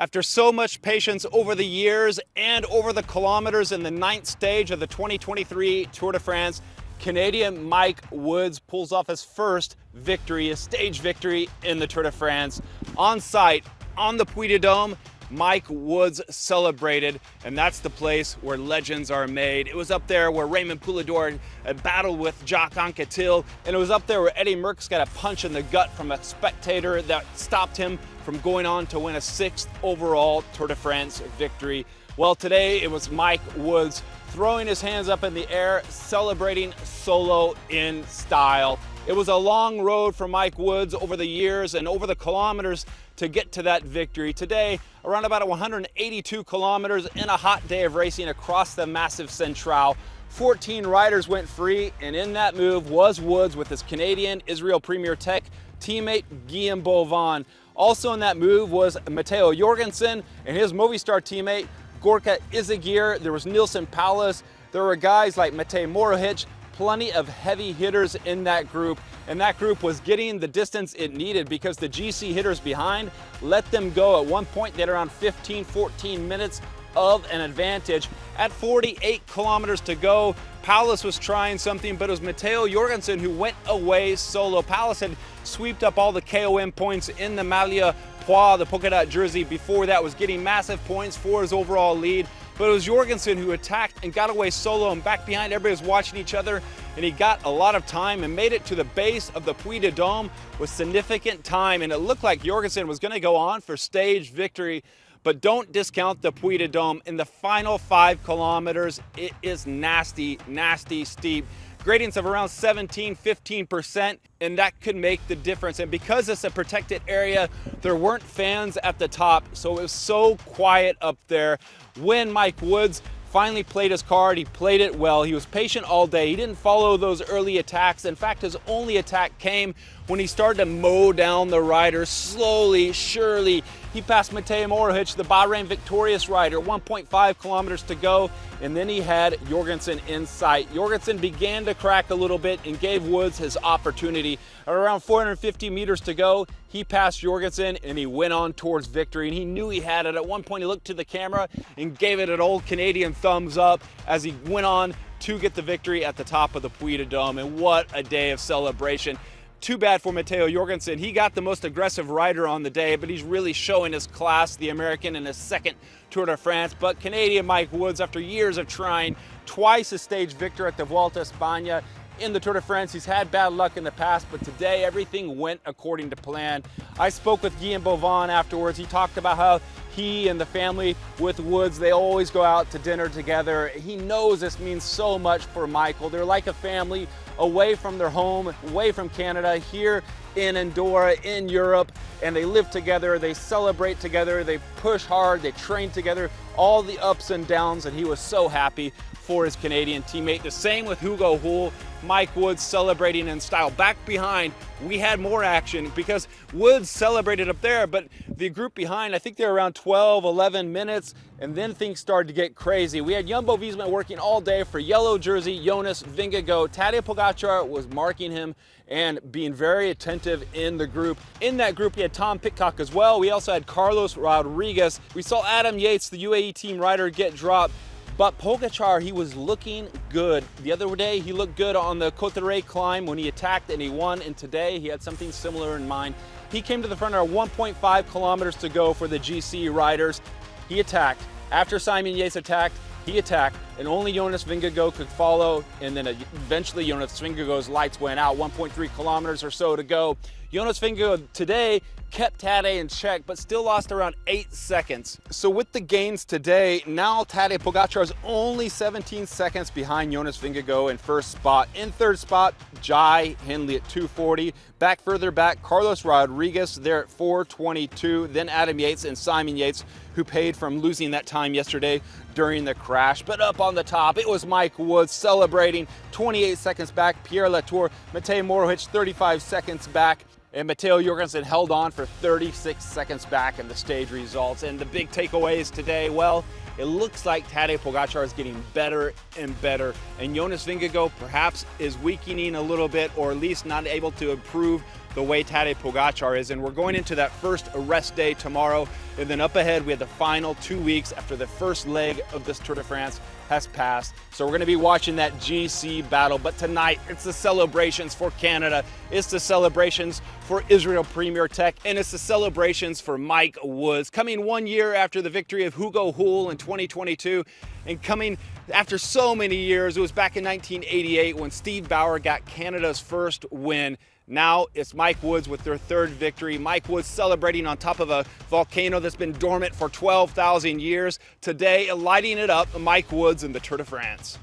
After so much patience over the years and over the kilometers in the 9th stage of the 2023 Tour de France, Canadian Mike Woods pulls off his first victory, a stage victory in the Tour de France. On site, on the Puy de Dôme, Mike Woods celebrated, and that's the place where legends are made. It was up there where Raymond Poulidor battled with Jacques Anquetil, and it was up there where Eddie Merckx got a punch in the gut from a spectator that stopped him from going on to win a 6th overall Tour de France victory. Well, today it was Mike Woods throwing his hands up in the air, celebrating solo in style. It was a long road for Mike Woods over the years and over the kilometers to get to that victory. Today, around about 182 kilometers in a hot day of racing across the massive Central. 14 riders went free, and in that move was Woods with his Canadian Israel Premier Tech teammate Guillaume Boivin. Also in that move was Matteo Jorgensen and his Movistar teammate Gorka Izagir. There was Nilsen Paulus. There were guys like Matej Morohic, plenty of heavy hitters in that group, and that group was getting the distance it needed because the GC hitters behind let them go. At one point, they had around 15-14 minutes of an advantage. At 48 kilometers to go, Paulus was trying something, but it was Matteo Jorgensen who went away solo. Paulus had swept up all the KOM points in the Maillot Pois, the polka dot jersey, before that, was getting massive points for his overall lead. But it was Jorgensen who attacked and got away solo, and back behind everybody was watching each other, and he got a lot of time and made it to the base of the Puy de Dôme with significant time, and it looked like Jorgensen was going to go on for stage victory. But don't discount the Puy de Dôme. In the final 5 kilometers, it is nasty, nasty steep. Gradients of around 17-15%, and that could make the difference. And because it's a protected area, there weren't fans at the top, so it was so quiet up there. When Mike Woods finally played his card, he played it well. He was patient all day. He didn't follow those early attacks. In fact, his only attack came when he started to mow down the riders slowly, surely. He passed Matej Morohic, the Bahrain victorious rider, 1.5 kilometers to go, and then he had Jorgensen in sight. Jorgensen began to crack a little bit and gave Woods his opportunity. At around 450 meters to go, he passed Jorgensen and he went on towards victory, and he knew he had it. At one point, he looked to the camera and gave it an old Canadian thumbs up as he went on to get the victory at the top of the Puy de Dôme, and what a day of celebration. Too bad for Matteo Jorgensen. He got the most aggressive rider on the day, but he's really showing his class, the American, in his 2nd Tour de France. But Canadian Mike Woods, after years of trying, twice a stage victor at the Vuelta a España. In the Tour de France, he's had bad luck in the past, but today everything went according to plan. I spoke with Guillaume Boivin afterwards. He talked about how he and the family with Woods, they always go out to dinner together. He knows this means so much for Michael. They're like a family away from their home, away from Canada, here in Andorra, in Europe, and they live together, they celebrate together, they push hard, they train together, all the ups and downs, and he was so happy for his Canadian teammate. The same with Hugo Hull. Mike Woods celebrating in style. Back behind, we had more action because Woods celebrated up there, but the group behind, I think they're around 12, 11 minutes, and then things started to get crazy. We had Jumbo-Visma working all day for yellow jersey Jonas Vingegaard. Tadej Pogacar was marking him and being very attentive in the group. In that group, we had Tom Pidcock as well. We also had Carlos Rodriguez. We saw Adam Yates, the UAE team rider, get dropped. But Pogacar, he was looking good. The other day, he looked good on the Côte d'Arey climb when he attacked and he won, and today he had something similar in mind. He came to the front at 1.5 kilometers to go for the GC riders. He attacked. After Simon Yates attacked, he attacked, and only Jonas Vingegaard could follow, and then eventually Jonas Vingegaard's lights went out, 1.3 kilometers or so to go. Jonas Vingegaard today kept Tadej in check, but still lost around 8 seconds. So with the gains today, now Tadej Pogacar is only 17 seconds behind Jonas Vingegaard in 1st spot. In 3rd spot, Jai Hindley at 2:40. Back further back, Carlos Rodriguez there at 4:22. Then Adam Yates and Simon Yates, who paid from losing that time yesterday during the crash. But up on the top, it was Mike Woods celebrating, 28 seconds back. Pierre Latour, Matej Morohic, 35 seconds back. And Matteo Jorgensen held on for 36 seconds back in the stage results. And the big takeaways today, well, it looks like Tadej Pogacar is getting better and better. And Jonas Vingegaard perhaps is weakening a little bit, or at least not able to improve the way Tadej Pogacar is. And we're going into that first rest day tomorrow. And then up ahead, we have the final 2 weeks after the first leg of this Tour de France has passed. So we're going to be watching that GC battle. But tonight, it's the celebrations for Canada. It's the celebrations for Israel Premier Tech. And it's the celebrations for Mike Woods. Coming 1 year after the victory of Hugo Hull in 2022. And coming after so many years, it was back in 1988 when Steve Bauer got Canada's first win. Now it's Mike Woods with their third victory. Mike Woods celebrating on top of a volcano that's been dormant for 12,000 years. Today, lighting it up, Mike Woods in the Tour de France.